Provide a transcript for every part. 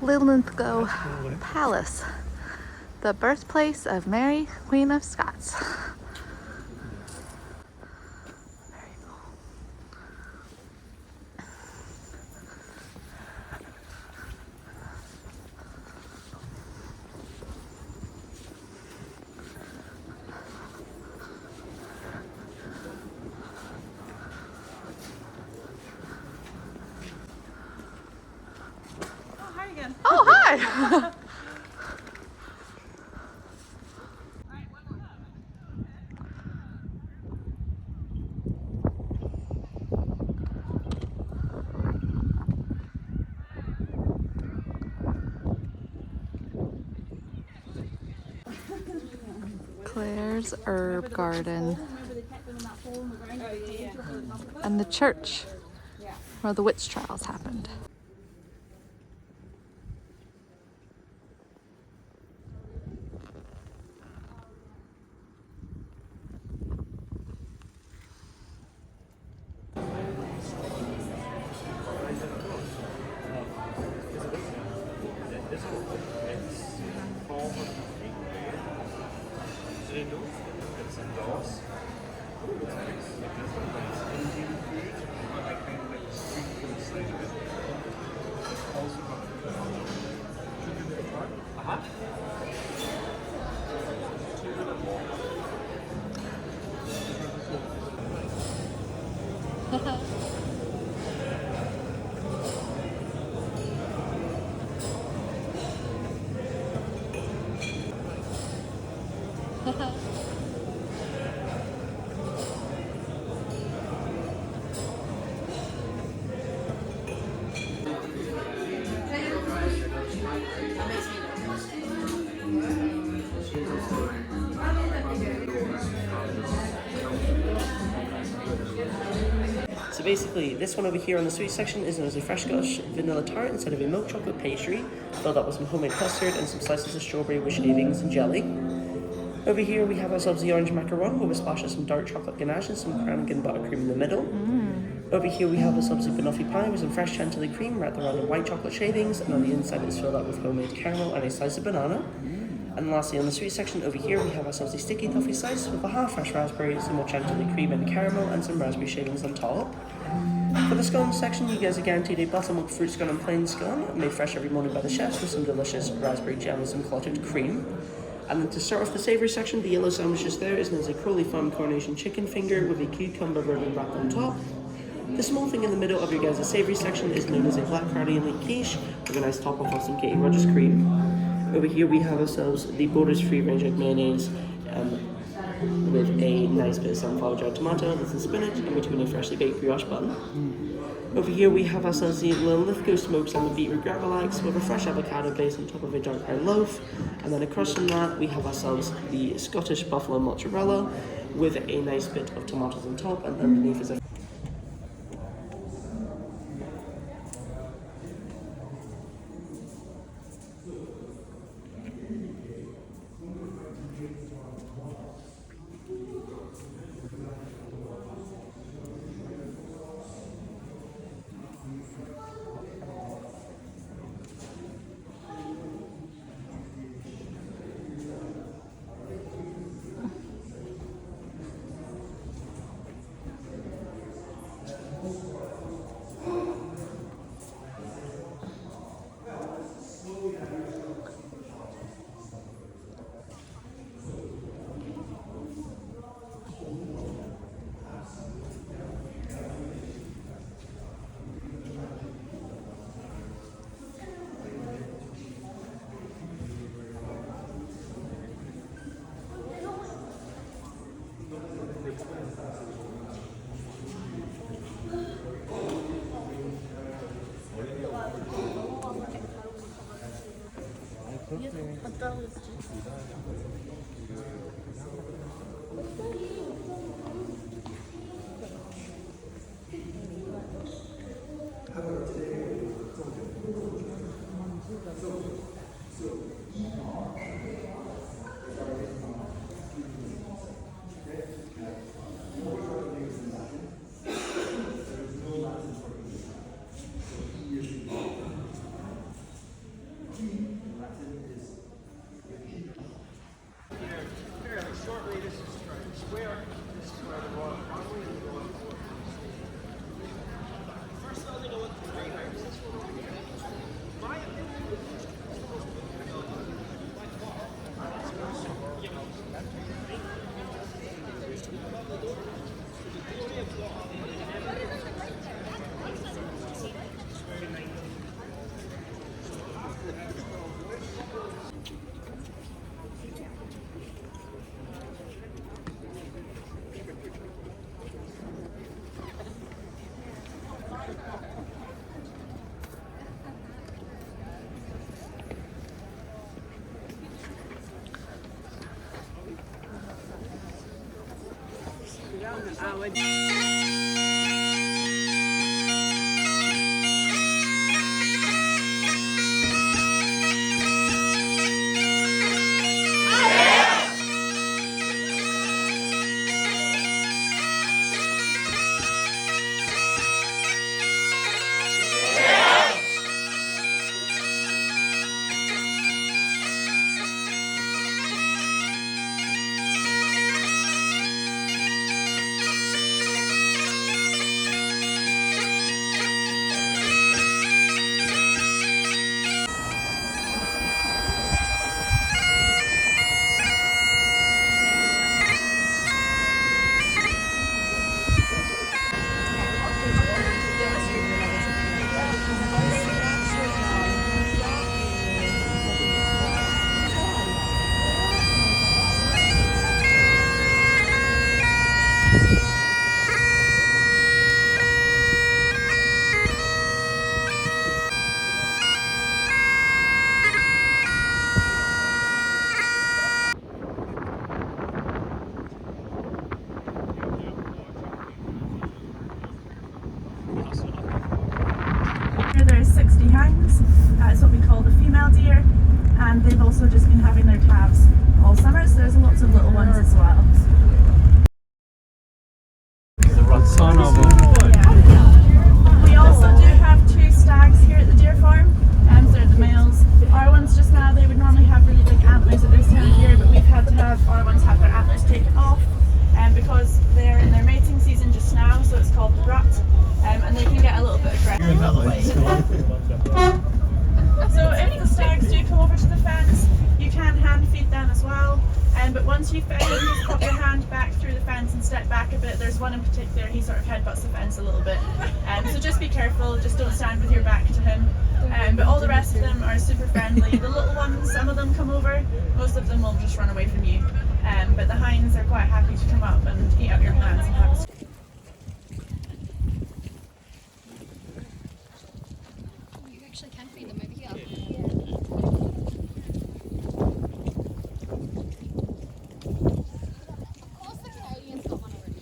Linlithgow Palace, the birthplace of Mary, Queen of Scots. Oh, hi! Claire's Herb Garden and the church where the witch trials happened. So basically, this one over here on the sweet section is known as a fresh Scottish vanilla tart instead of a milk chocolate pastry, filled up with some homemade custard and some slices of strawberry with shavings and jelly. Over here we have ourselves the orange macaron with a splash of some dark chocolate ganache and some crankin buttercream in the middle. Over here we have ourselves a banoffee pie with some fresh chantilly cream wrapped around in white chocolate shavings, and on the inside it's filled up with homemade caramel and a slice of banana. And lastly, on the sweet section over here, we have ourselves a sticky toffee slice with a half fresh raspberry, some more chantilly cream and caramel, and some raspberry shavings on top. For the scone section, you guys are guaranteed a buttermilk fruit scone and plain scone, made fresh every morning by the chefs with some delicious raspberry jam and some clotted cream. And then to start off the savoury section, the yellow sandwiches there is known as a Crowley Farm Coronation Chicken Finger with a cucumber bourbon wrap on top. The small thing in the middle of your guys' savoury section is known as a black cardi and leek quiche with a nice top of some Katie Rogers cream. Over here we have ourselves the Borders Free range of mayonnaise with a nice bit of sunflower dried tomato and some spinach in between a freshly baked brioche bun. Over here we have ourselves the Linlithgow smoked salmon beetroot gravel eggs with a fresh avocado base on top of a dark brown loaf, and then across from that we have ourselves the Scottish buffalo mozzarella with a nice bit of tomatoes on top, and underneath is a There's 60 hinds, it's what we call the female deer, and they've also just been having their calves all summer, so there's lots of little ones as well. Son of a... Yeah. We also do have 2 stags here at the deer farm, so they're the males. Our ones just now, they would normally have really big antlers at this time of year, but we've had to have our ones have their antlers taken off, because they're in their mating season just now, so it's called the rut, and they can get a little bit aggressive that way. So if the stags do come over to the fence, you can hand feed them as well, but once you've fed them, just pop your hand back through the fence and step back a bit. There's one in particular, he sort of headbutts the fence a little bit, so just be careful, just don't stand with your back to him. But all the rest of them are super friendly. The little ones, some of them come over, most of them will just run away from you. But the hinds are quite happy to come up and eat up your plants and have a You actually can feed them over here. Of course the Canadians got one already.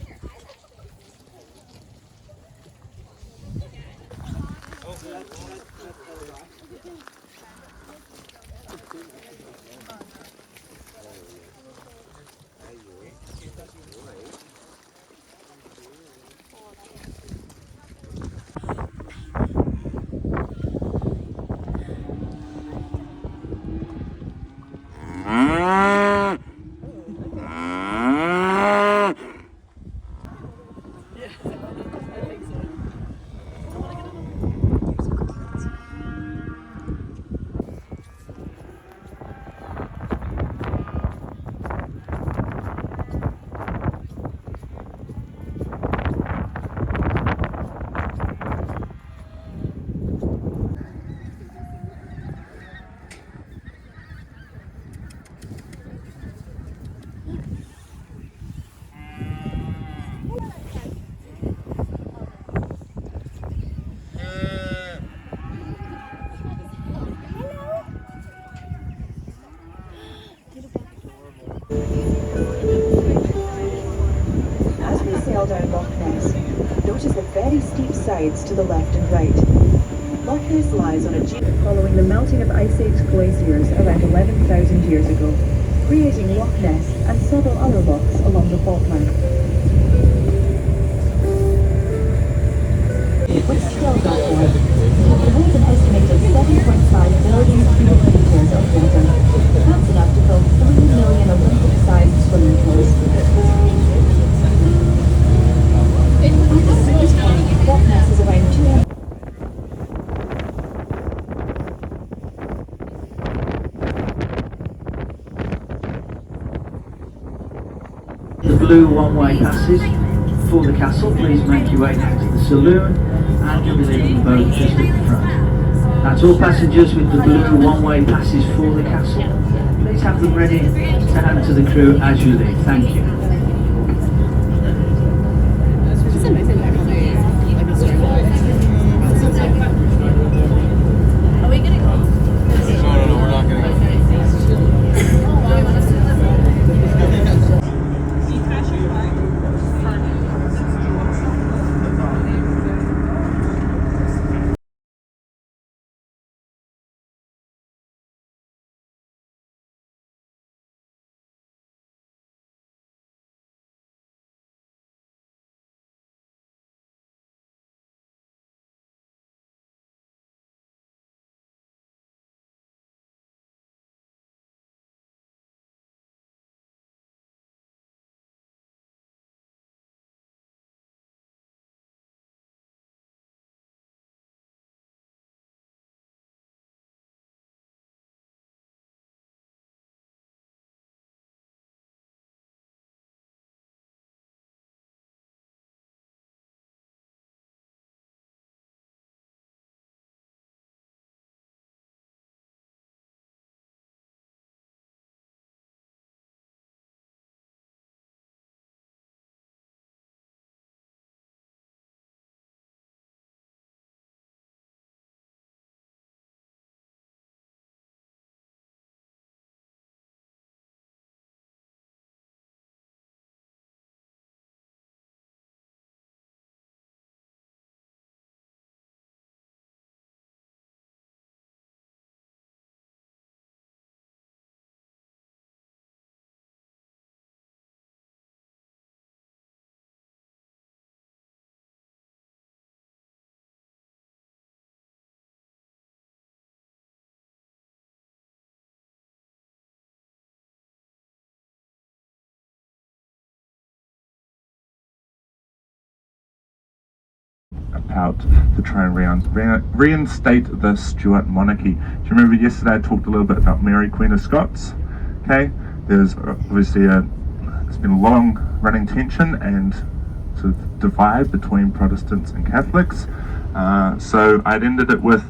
As we sail down Loch Ness, notice the very steep sides to the left and right. Loch Ness lies on a following the melting of Ice Age glaciers around 11,000 years ago, creating Loch Ness and several other lochs along the fault line. Which still got there, it holds an estimated 7.5 billion cubic meters of water. That's enough to fill 3 million Olympic-sized swimming pools. blue one-way passes for the castle, please make your way down to the saloon and you'll be leaving the boat just at the front. That's all passengers with the blue one-way passes for the castle. Please have them ready to hand to the crew as you leave. Thank you. Are we gonna go? No, we're not gonna go. Out to try and reinstate the Stuart monarchy. Do you remember yesterday I talked a little bit about Mary, Queen of Scots? Okay, there's obviously it's been a long running tension and sort of divide between Protestants and Catholics. So I'd ended it with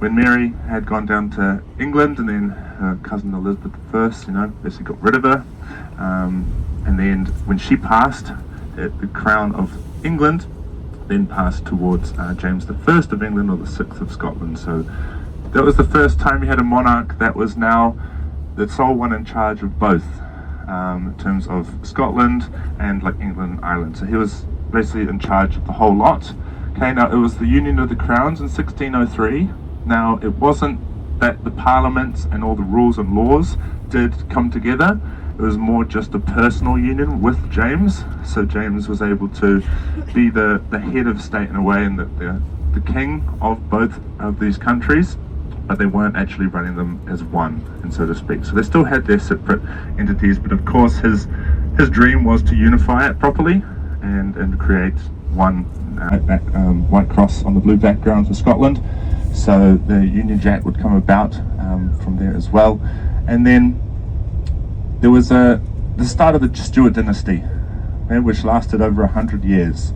when Mary had gone down to England, and then her cousin Elizabeth I, basically got rid of her, and then when she passed, the crown of England then passed towards James I of England, or the 6th of Scotland. So that was the first time you had a monarch that was now the sole one in charge of both, in terms of Scotland and like England and Ireland. So he was basically in charge of the whole lot. Okay, now it was the Union of the Crowns in 1603. Now it wasn't that the parliaments and all the rules and laws did come together. It was more just a personal union with James. So James was able to be the head of state in a way, and the king of both of these countries, but they weren't actually running them as one, and so to speak. So they still had their separate entities, but of course his dream was to unify it properly and create one white cross on the blue background for Scotland. So the Union Jack would come about from there as well. And then there was the start of the Stuart dynasty, which lasted over 100 years.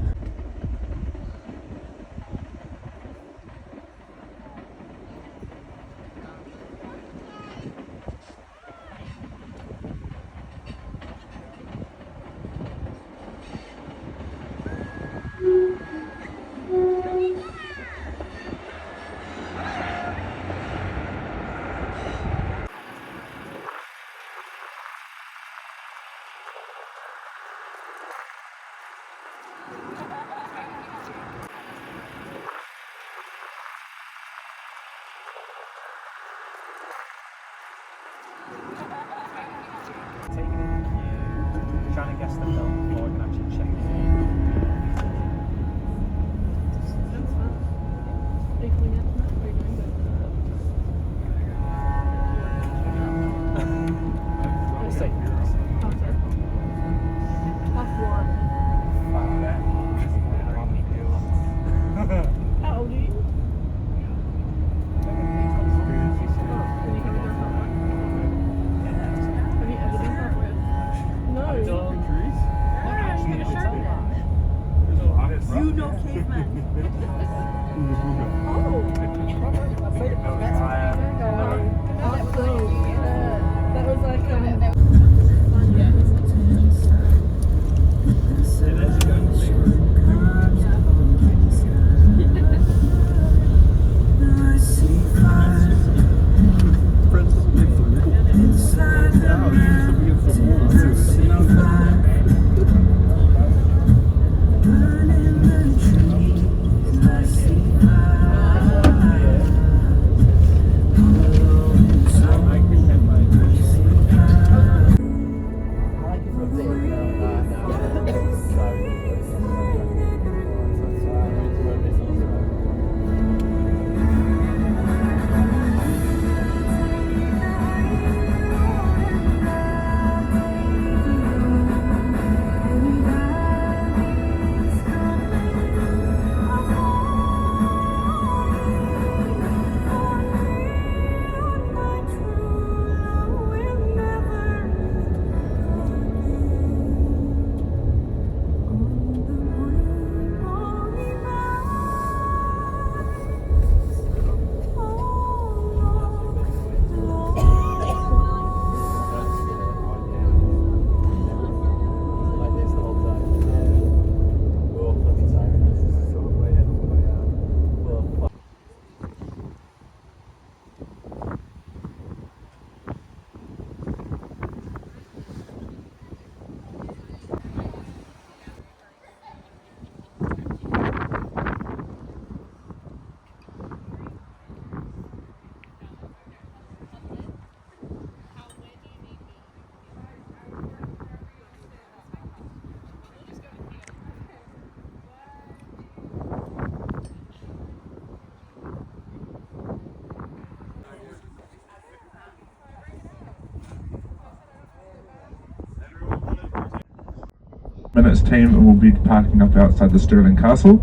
Minutes team will be parking up outside the Stirling Castle,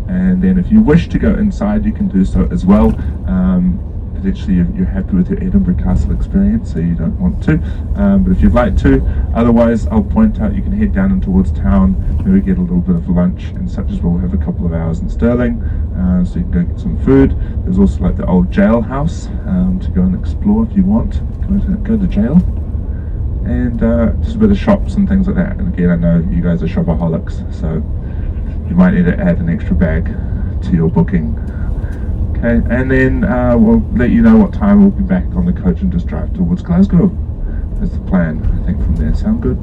and then if you wish to go inside you can do so as well. Potentially you're happy with your Edinburgh Castle experience, so you don't want to, but if you'd like to. Otherwise I'll point out you can head down and towards town, maybe get a little bit of lunch and such as well. We'll have a couple of hours in Stirling, so you can go get some food. There's also like the old jailhouse to go and explore if you want. Go to jail. And just a bit of shops and things like that. And again, I know you guys are shopaholics, so you might need to add an extra bag to your booking. Okay, and then we'll let you know what time we'll be back on the coach and just drive towards Glasgow. That's the plan, I think, from there. Sound good?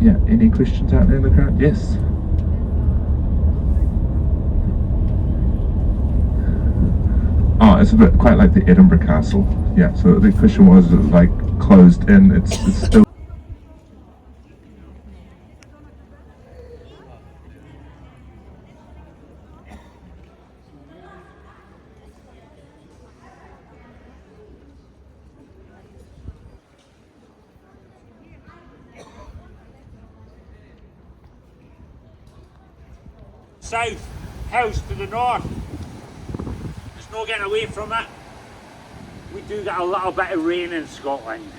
Yeah, any questions out there in the crowd? Yes? Oh, it's a bit quite like the Edinburgh Castle. Yeah, so the question was, like, closed in, it's still... South, house to the north. There's no getting away from it. We do get a little bit of rain in Scotland.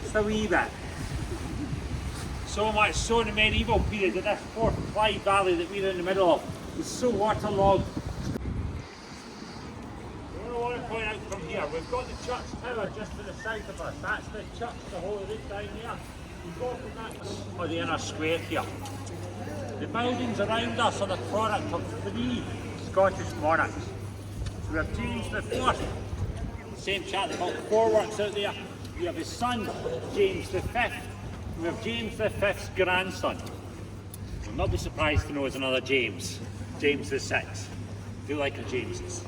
Just a wee bit. So much so in the medieval period that this fourth Clyde Valley that we're in the middle of is so waterlogged. What I want to point out from here, we've got the church tower just to the south of us. That's the church, the whole route down there. We go from that to the inner square here. The buildings around us are the product of 3 Scottish monarchs. So we have James IV, same chap that built 4 works out there. We have his son, James V. We have James V's grandson. You'll not be surprised to know there's another James, James VI. I do like the Jameses.